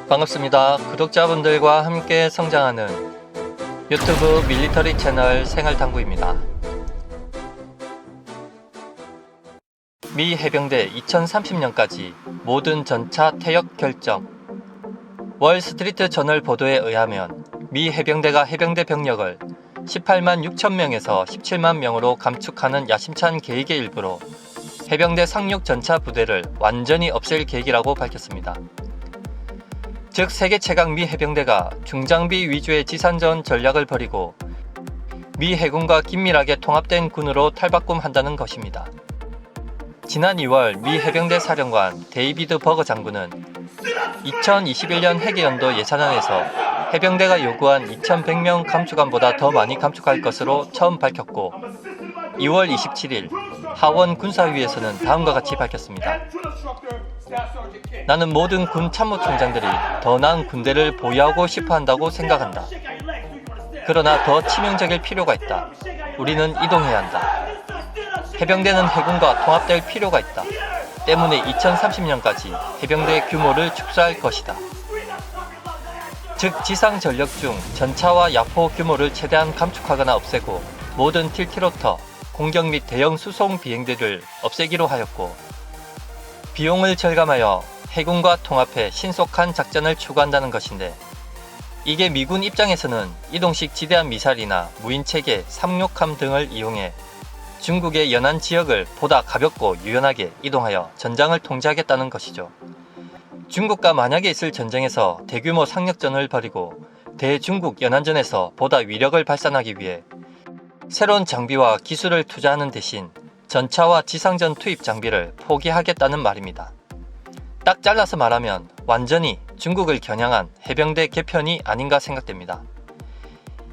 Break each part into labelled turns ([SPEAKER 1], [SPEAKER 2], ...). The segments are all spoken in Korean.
[SPEAKER 1] 반갑습니다. 구독자분들과 함께 성장하는 유튜브 밀리터리 채널 생활탐구입니다. 미 해병대 2030년까지 모든 전차 퇴역 결정. 월스트리트 저널 보도에 의하면 미 해병대가 해병대 병력을 18만 6천 명에서 17만 명으로 감축하는 야심찬 계획의 일부로 해병대 상륙 전차 부대를 완전히 없앨 계획이라고 밝혔습니다. 즉 세계 최강 미 해병대가 중장비 위주의 지상전 전략을 벌이고 미 해군과 긴밀하게 통합된 군으로 탈바꿈한다는 것입니다. 지난 2월 미 해병대 사령관 데이비드 버거 장군은 2021년 해계연도 예산안에서 해병대가 요구한 2,100명 감축안보다 더 많이 감축할 것으로 처음 밝혔고 2월 27일 하원 군사위에서는 다음과 같이 밝혔습니다. 나는 모든 군 참모총장들이 더 나은 군대를 보유하고 싶어 한다고 생각한다. 그러나 더 치명적일 필요가 있다. 우리는 이동해야 한다. 해병대는 해군과 통합될 필요가 있다. 때문에 2030년까지 해병대 규모를 축소할 것이다. 즉 지상 전력 중 전차와 야포 규모를 최대한 감축하거나 없애고 모든 틸트로터, 공격 및 대형 수송 비행대를 없애기로 하였고 비용을 절감하여 해군과 통합해 신속한 작전을 추구한다는 것인데 이게 미군 입장에서는 이동식 지대함 미사일이나 무인체계, 상륙함 등을 이용해 중국의 연안 지역을 보다 가볍고 유연하게 이동하여 전장을 통제하겠다는 것이죠. 중국과 만약에 있을 전쟁에서 대규모 상륙전을 벌이고 대중국 연안전에서 보다 위력을 발산하기 위해 새로운 장비와 기술을 투자하는 대신 전차와 지상전 투입 장비를 포기하겠다는 말입니다. 딱 잘라서 말하면 완전히 중국을 겨냥한 해병대 개편이 아닌가 생각됩니다.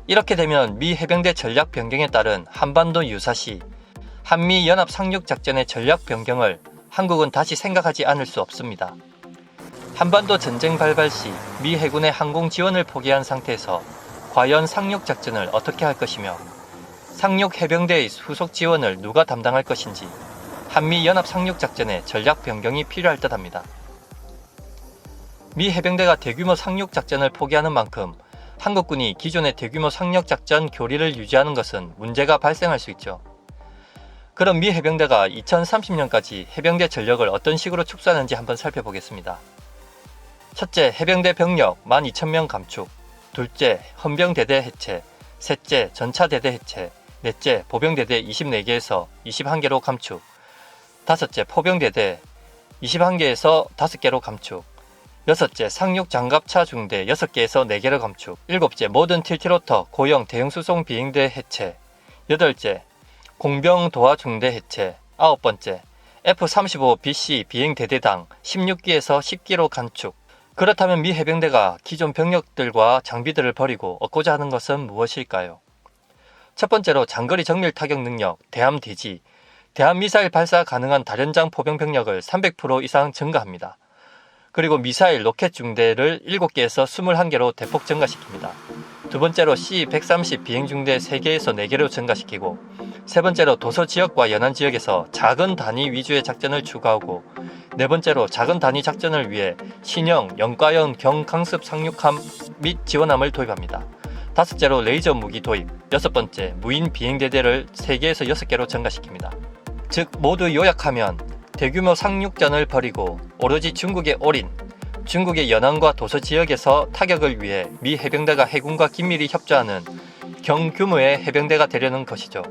[SPEAKER 1] 이렇게 되면 미 해병대 전략 변경에 따른 한반도 유사시 한미 연합 상륙 작전의 전략 변경을 한국은 다시 생각하지 않을 수 없습니다. 한반도 전쟁 발발 시 미 해군의 항공 지원을 포기한 상태에서 과연 상륙 작전을 어떻게 할 것이며 상륙 해병대의 후속 지원을 누가 담당할 것인지 한미 연합 상륙 작전의 전략 변경이 필요할 듯합니다. 미 해병대가 대규모 상륙 작전을 포기하는 만큼 한국군이 기존의 대규모 상륙 작전 교리를 유지하는 것은 문제가 발생할 수 있죠. 그럼 미 해병대가 2030년까지 해병대 전력을 어떤 식으로 축소하는지 한번 살펴보겠습니다. 첫째, 해병대 병력 12,000명 감축. 둘째, 헌병대대 해체. 셋째, 전차대대 해체. 넷째, 보병대대 24개에서 21개로 감축. 다섯째, 포병대대 21개에서 5개로 감축. 여섯째, 상륙 장갑차 중대 6개에서 4개로 감축. 일곱째, 모든 틸트로터 고형 대형 수송 비행대 해체. 여덟째, 공병 도하 중대 해체. 아홉 번째, F-35BC 비행대대당 16기에서 10기로 감축. 그렇다면 미 해병대가 기존 병력들과 장비들을 버리고 얻고자 하는 것은 무엇일까요? 첫 번째로 장거리 정밀 타격 능력, 대함대지, 대함미사일 발사 가능한 다련장 포병 병력을 300% 이상 증가합니다. 그리고 미사일 로켓 중대를 7개에서 21개로 대폭 증가시킵니다. 두 번째로 C-130 비행중대 3개에서 4개로 증가시키고 세 번째로 도서 지역과 연안 지역에서 작은 단위 위주의 작전을 추구하고 네 번째로 작은 단위 작전을 위해 신형 영가형 경강습 상륙함 및 지원함을 도입합니다. 다섯째로 레이저 무기 도입, 여섯 번째 무인 비행대대를 3개에서 6개로 증가시킵니다. 즉 모두 요약하면 대규모 상륙전을 벌이고 오로지 중국에 올인, 중국의 연안과 도서 지역에서 타격을 위해 미 해병대가 해군과 긴밀히 협조하는 경규모의 해병대가 되려는 것이죠.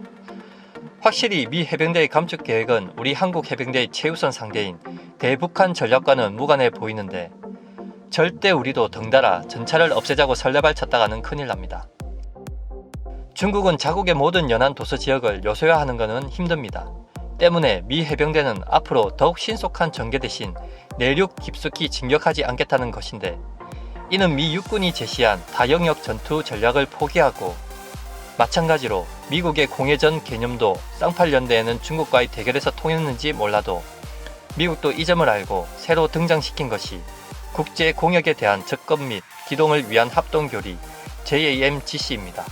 [SPEAKER 1] 확실히 미 해병대의 감축 계획은 우리 한국 해병대의 최우선 상대인 대북한 전략과는 무관해 보이는데 절대 우리도 덩달아 전차를 없애자고 설레발 쳤다가는 큰일 납니다. 중국은 자국의 모든 연안 도서 지역을 요소화하는 것은 힘듭니다. 때문에 미 해병대는 앞으로 더욱 신속한 전개 대신 내륙 깊숙이 진격하지 않겠다는 것인데 이는 미 육군이 제시한 다영역 전투 전략을 포기하고 마찬가지로 미국의 공해전 개념도 쌍팔년대에는 중국과의 대결에서 통했는지 몰라도 미국도 이 점을 알고 새로 등장시킨 것이 국제 공역에 대한 접근 및 기동을 위한 합동교리 JAMGC입니다.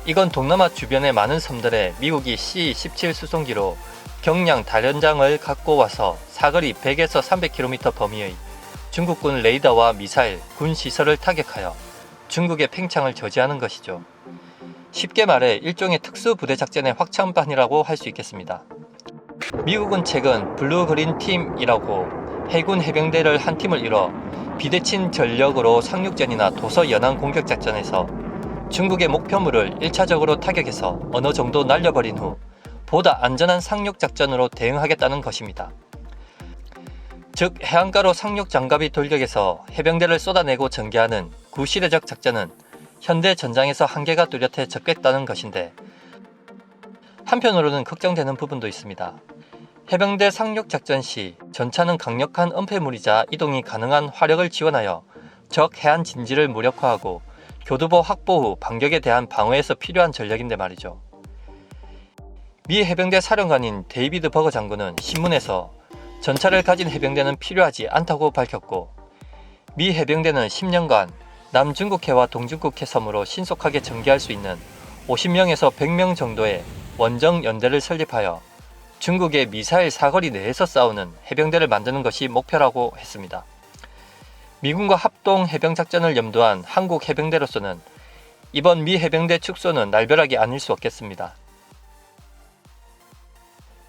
[SPEAKER 1] 이건 동남아 주변의 많은 섬들에 미국이 C-17 수송기로 경량 다련장을 갖고 와서 사거리 100에서 300km 범위의 중국군 레이더와 미사일, 군 시설을 타격하여 중국의 팽창을 저지하는 것이죠. 쉽게 말해 일종의 특수부대 작전의 확장판이라고 할 수 있겠습니다. 미국은 최근 블루 그린 팀이라고 해군 해병대를 한 팀을 이뤄 비대칭 전력으로 상륙전이나 도서 연안 공격 작전에서 중국의 목표물을 1차적으로 타격해서 어느 정도 날려버린 후 보다 안전한 상륙 작전으로 대응하겠다는 것입니다. 즉 해안가로 상륙 장갑이 돌격해서 해병대를 쏟아내고 전개하는 구시대적 작전은 현대 전장에서 한계가 뚜렷해 적겠다는 것인데, 한편으로는 걱정되는 부분도 있습니다. 해병대 상륙 작전 시 전차는 강력한 은폐물이자 이동이 가능한 화력을 지원하여 적 해안 진지를 무력화하고 교두보 확보 후 반격에 대한 방어에서 필요한 전력인데 말이죠. 미 해병대 사령관인 데이비드 버거 장군은 신문에서 전차를 가진 해병대는 필요하지 않다고 밝혔고, 미 해병대는 10년간 남중국해와 동중국해 섬으로 신속하게 전개할 수 있는 50명에서 100명 정도의 원정 연대를 설립하여 중국의 미사일 사거리 내에서 싸우는 해병대를 만드는 것이 목표라고 했습니다. 미군과 합동 해병작전을 염두한 한국 해병대로서는 이번 미 해병대 축소는 날벼락이 아닐 수 없겠습니다.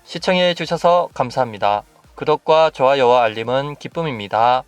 [SPEAKER 1] 시청해 주셔서 감사합니다. 구독과 좋아요와 알림은 기쁨입니다.